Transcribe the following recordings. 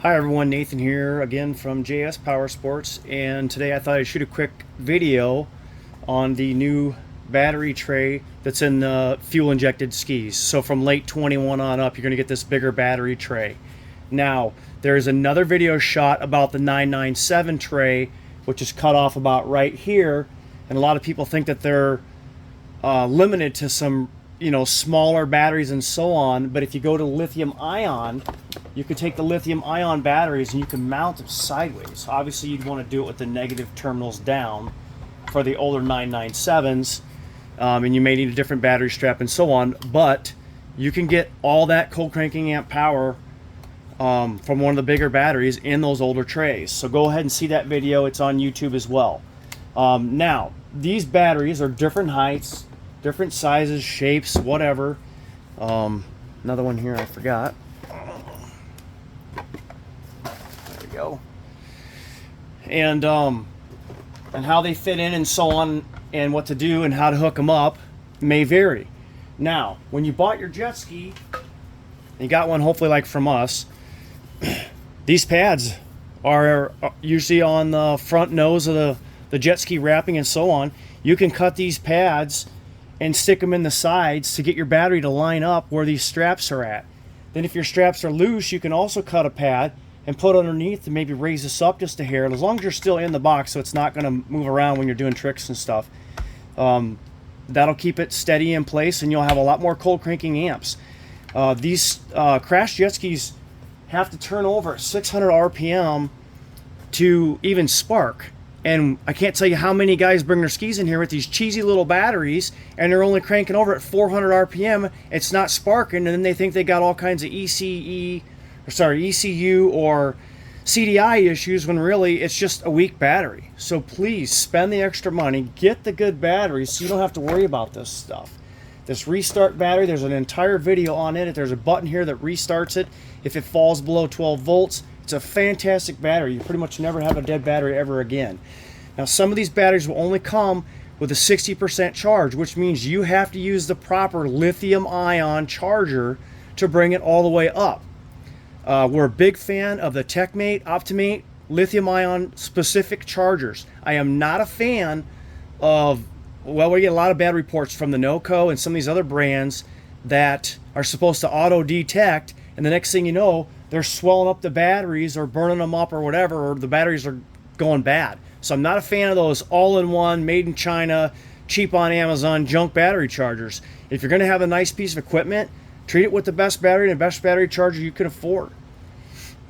Hi everyone, Nathan here again from JS Powersports, and today I thought I'd shoot a quick video on the new battery tray that's in the fuel injected skis. So from late 21 on up, you're going to get this bigger battery tray. Now, there's another video shot about the 997 tray, which is cut off about right here, and a lot of people think that they're limited to some smaller batteries and so on. But if you go to lithium ion, you could take the lithium ion batteries and you can mount them sideways. Obviously you'd want to do it with the negative terminals down for the older 997s, and you may need a different battery strap and so on, but you can get all that cold cranking amp power from one of the bigger batteries in those older trays. So go ahead and see that video. It's on YouTube as well. Now, these batteries are different heights, different sizes, shapes, whatever. Another one here I forgot. There we go. And how they fit in and so on, and what to do and how to hook them up may vary. Now, when you bought your jet ski, you got one hopefully like from us, these pads are usually on the front nose of the jet ski wrapping and so on. You can cut these pads and stick them in the sides to get your battery to line up where these straps are at. Then if your straps are loose, you can also cut a pad and put underneath to maybe raise this up just a hair, as long as you're still in the box so it's not going to move around when you're doing tricks and stuff. That'll keep it steady in place, and you'll have a lot more cold cranking amps. These Krash jet skis have to turn over at 600 RPM to even spark. And I can't tell you how many guys bring their skis in here with these cheesy little batteries, and they're only cranking over at 400 RPM. It's not sparking, and then they think they got all kinds of ECU or CDI issues, when really it's just a weak battery. So please spend the extra money, get the good batteries so you don't have to worry about this stuff. This restart battery, there's an entire video on it. There's a button here that restarts it if it falls below 12 volts. It's a fantastic battery. You pretty much never have a dead battery ever again. Now, some of these batteries will only come with a 60% charge, which means you have to use the proper lithium ion charger to bring it all the way up. We're a big fan of the TechMate, Optimate lithium ion specific chargers. I am not a fan of, well, we get a lot of bad reports from the NOCO and some of these other brands that are supposed to auto detect, and the next thing you know, they're swelling up the batteries or burning them up or whatever, or the batteries are going bad. So I'm not a fan of those all-in-one, made in China, cheap on Amazon, junk battery chargers. If you're going to have a nice piece of equipment, treat it with the best battery and the best battery charger you can afford.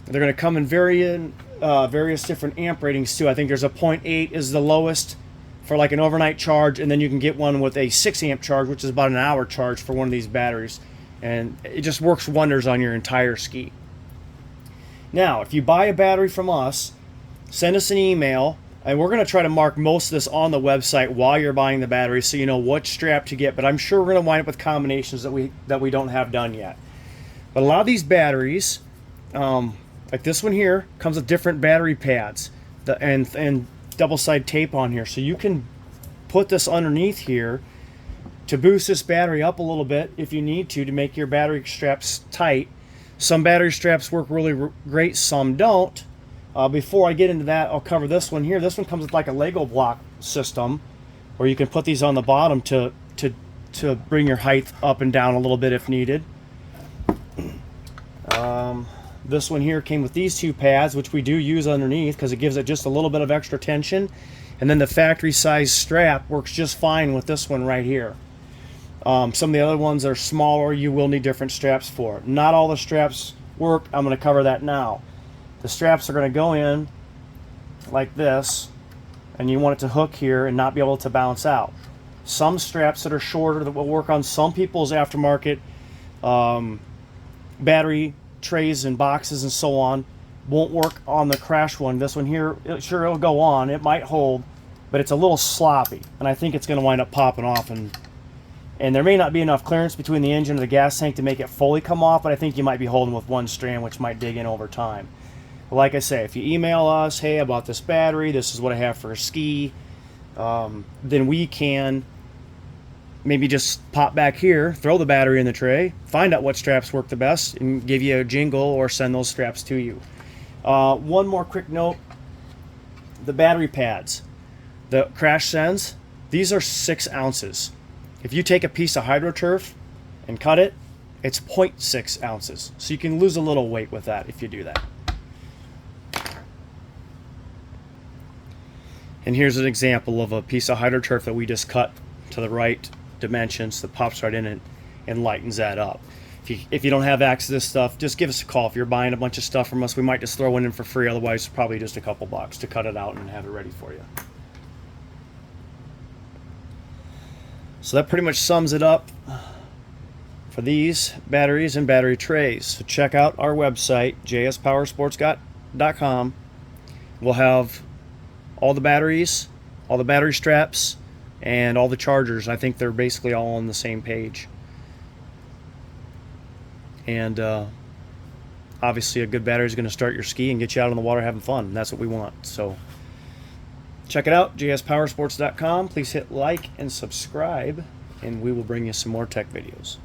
They're going to come in various different amp ratings too. I think there's a 0.8 is the lowest for like an overnight charge, and then you can get one with a 6 amp charge, which is about an hour charge for one of these batteries. And it just works wonders on your entire ski. Now, if you buy a battery from us, send us an email, and we're going to try to mark most of this on the website while you're buying the battery so you know what strap to get, but I'm sure we're going to wind up with combinations that we don't have done yet. But a lot of these batteries, like this one here, comes with different battery pads and double-side tape on here, so you can put this underneath here to boost this battery up a little bit if you need to make your battery straps tight. Some battery straps work really great, some don't. Before I get into that, I'll cover this one here. This one comes with like a Lego block system where you can put these on the bottom to bring your height up and down a little bit if needed. This one here came with these two pads, which we do use underneath because it gives it just a little bit of extra tension. And then the factory size strap works just fine with this one right here. Some of the other ones are smaller. You will need different straps for it. Not all the straps work. I'm going to cover that now. The straps are going to go in like this, and you want it to hook here and not be able to bounce out. Some straps that are shorter that will work on some people's aftermarket battery trays and boxes and so on won't work on the Krash one. This one here, it'll go on. It might hold, but it's a little sloppy, and I think it's going to wind up popping off, and there may not be enough clearance between the engine and the gas tank to make it fully come off, but I think you might be holding with one strand, which might dig in over time. But like I say, if you email us, hey, I bought this battery, this is what I have for a ski, then we can maybe just pop back here, throw the battery in the tray, find out what straps work the best, and give you a jingle or send those straps to you. One more quick note. The battery pads, the Krash sends, these are 6 ounces. If you take a piece of HydroTurf and cut it, it's 0.6 ounces. So you can lose a little weight with that if you do that. And here's an example of a piece of HydroTurf that we just cut to the right dimensions that pops right in and lightens that up. If you don't have access to this stuff, just give us a call. If you're buying a bunch of stuff from us, we might just throw one in for free. Otherwise, probably just a couple bucks to cut it out and have it ready for you. So that pretty much sums it up for these batteries and battery trays. So check out our website, jspowersports.com. We'll have all the batteries, all the battery straps, and all the chargers. I think they're basically all on the same page. And obviously a good battery is going to start your ski and get you out on the water having fun. And that's what we want. So check it out, jspowersports.com. Please hit like and subscribe, and we will bring you some more tech videos.